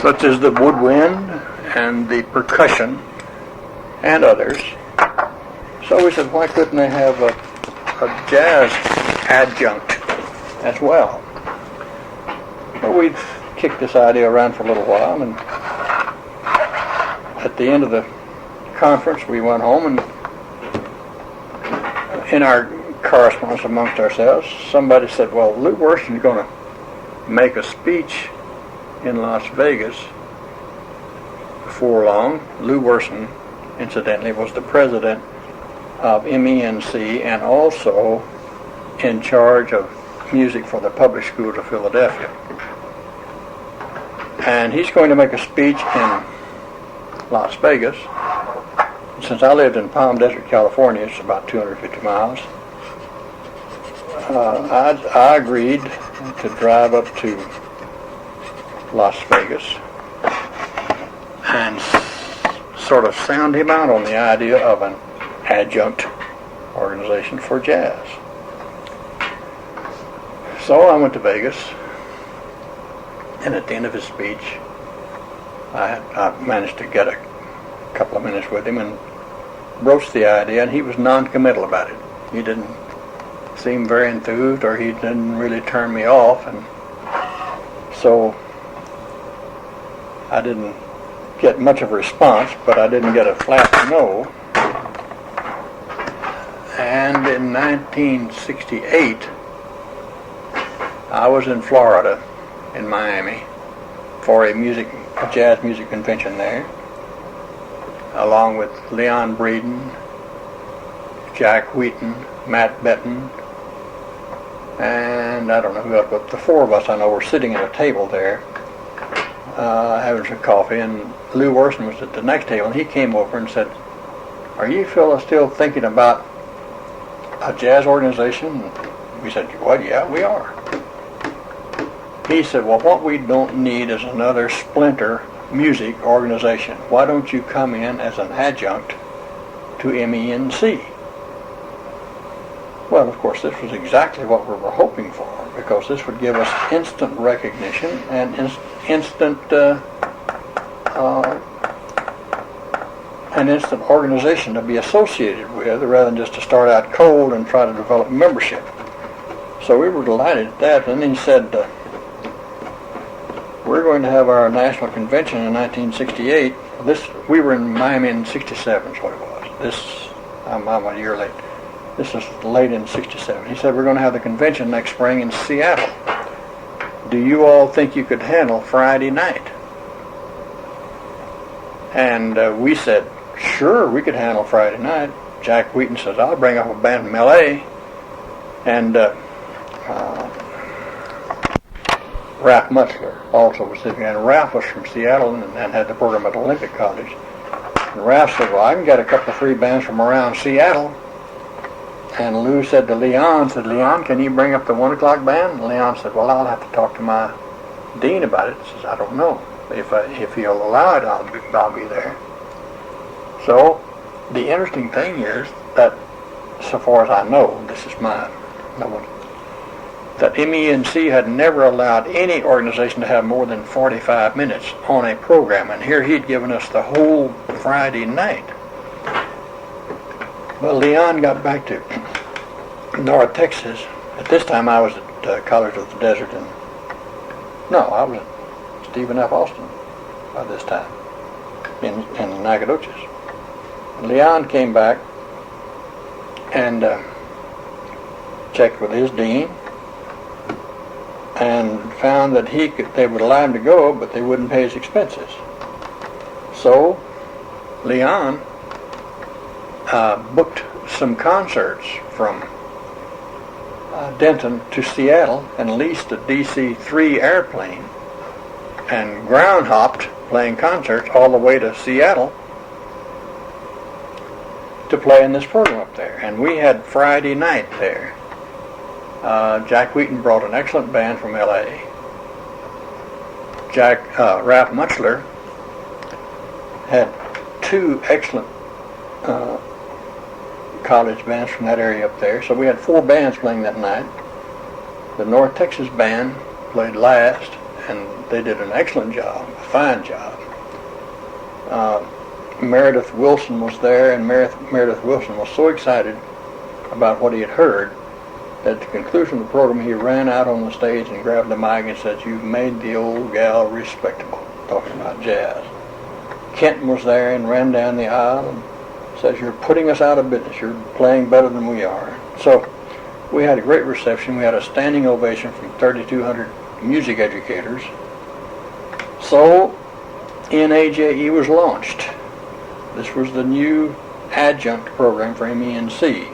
such as the woodwind and the percussion and others. So we said, why couldn't they have a jazz adjunct as well? Well, we'd kicked this idea around for a little while, and at the end of the conference we went home, and in our correspondence amongst ourselves, somebody said, well, Lou Worson's going to make a speech in Las Vegas before long. Lou Worson, incidentally, was the president of MENC and also in charge of music for the public schools of Philadelphia. And he's going to make a speech in Las Vegas. Since I lived in Palm Desert, California, it's about 250 miles, I agreed to drive up to Las Vegas and sort of sound him out on the idea of an adjunct organization for jazz. So I went to Vegas, and at the end of his speech, I managed to get a couple of minutes with him and broached the idea, and he was non-committal about it. He didn't seem very enthused, or he didn't really turn me off, and so I didn't get much of a response, but I didn't get a flat no. And in 1968, I was in Florida, in Miami, for a jazz music convention there, along with Leon Breeden, Jack Wheaton, Matt Benton, and I don't know who else, but the four of us I know were sitting at a table there, having some coffee, and Lou Worson was at the next table, and he came over and said, "Are you fellas still thinking about a jazz organization?" And we said, "What? Yeah, we are." He said, "Well, what we don't need is another splinter music organization. Why don't you come in as an adjunct to MENC?" Well, of course, this was exactly what we were hoping for, because this would give us instant recognition and instant organization to be associated with, rather than just to start out cold and try to develop membership. So we were delighted at that. And then he said, we're going to have our national convention in 1968. We were in Miami in 67 is what it was. I'm a year late. This is late in 67. He said, we're going to have the convention next spring in Seattle. Do you all think you could handle Friday night? And we said, sure, we could handle Friday night. Jack Wheaton says, I'll bring up a band from L.A. And Ralph Mutzler also was sitting there. And Ralph was from Seattle and had the program at Olympic College. And Ralph said, well, I can get a couple of free bands from around Seattle. And Lou said to Leon, can you bring up the 1 o'clock band? And Leon said, well, I'll have to talk to my dean about it. He says, I don't know. If he'll allow it, I'll be there. So the interesting thing is that, so far as I know, this is mine, that MENC had never allowed any organization to have more than 45 minutes on a program, and here he'd given us the whole Friday night. Well, Leon got back to North Texas. At this time I was at College of the Desert, I was at Stephen F. Austin by this time in Nacogdoches. Leon came back and checked with his dean and found that they would allow him to go, but they wouldn't pay his expenses. So Leon booked some concerts from Denton to Seattle and leased a DC-3 airplane and ground hopped playing concerts all the way to Seattle to play in this program up there. And we had Friday night there. Jack Wheaton brought an excellent band from L.A. Ralph Mutzler had two excellent college bands from that area up there. So we had four bands playing that night. The North Texas band played last, and they did an excellent job, a fine job. Meredith Wilson was there, and Meredith Wilson was so excited about what he had heard that at the conclusion of the program he ran out on the stage and grabbed the mic and said, "You've made the old gal respectable," talking about jazz. Kenton was there and ran down the aisle and says, "You're putting us out of business. You're playing better than we are." So we had a great reception. We had a standing ovation from 3,200 music educators. So NAJE was launched. This was the new adjunct program for MENC.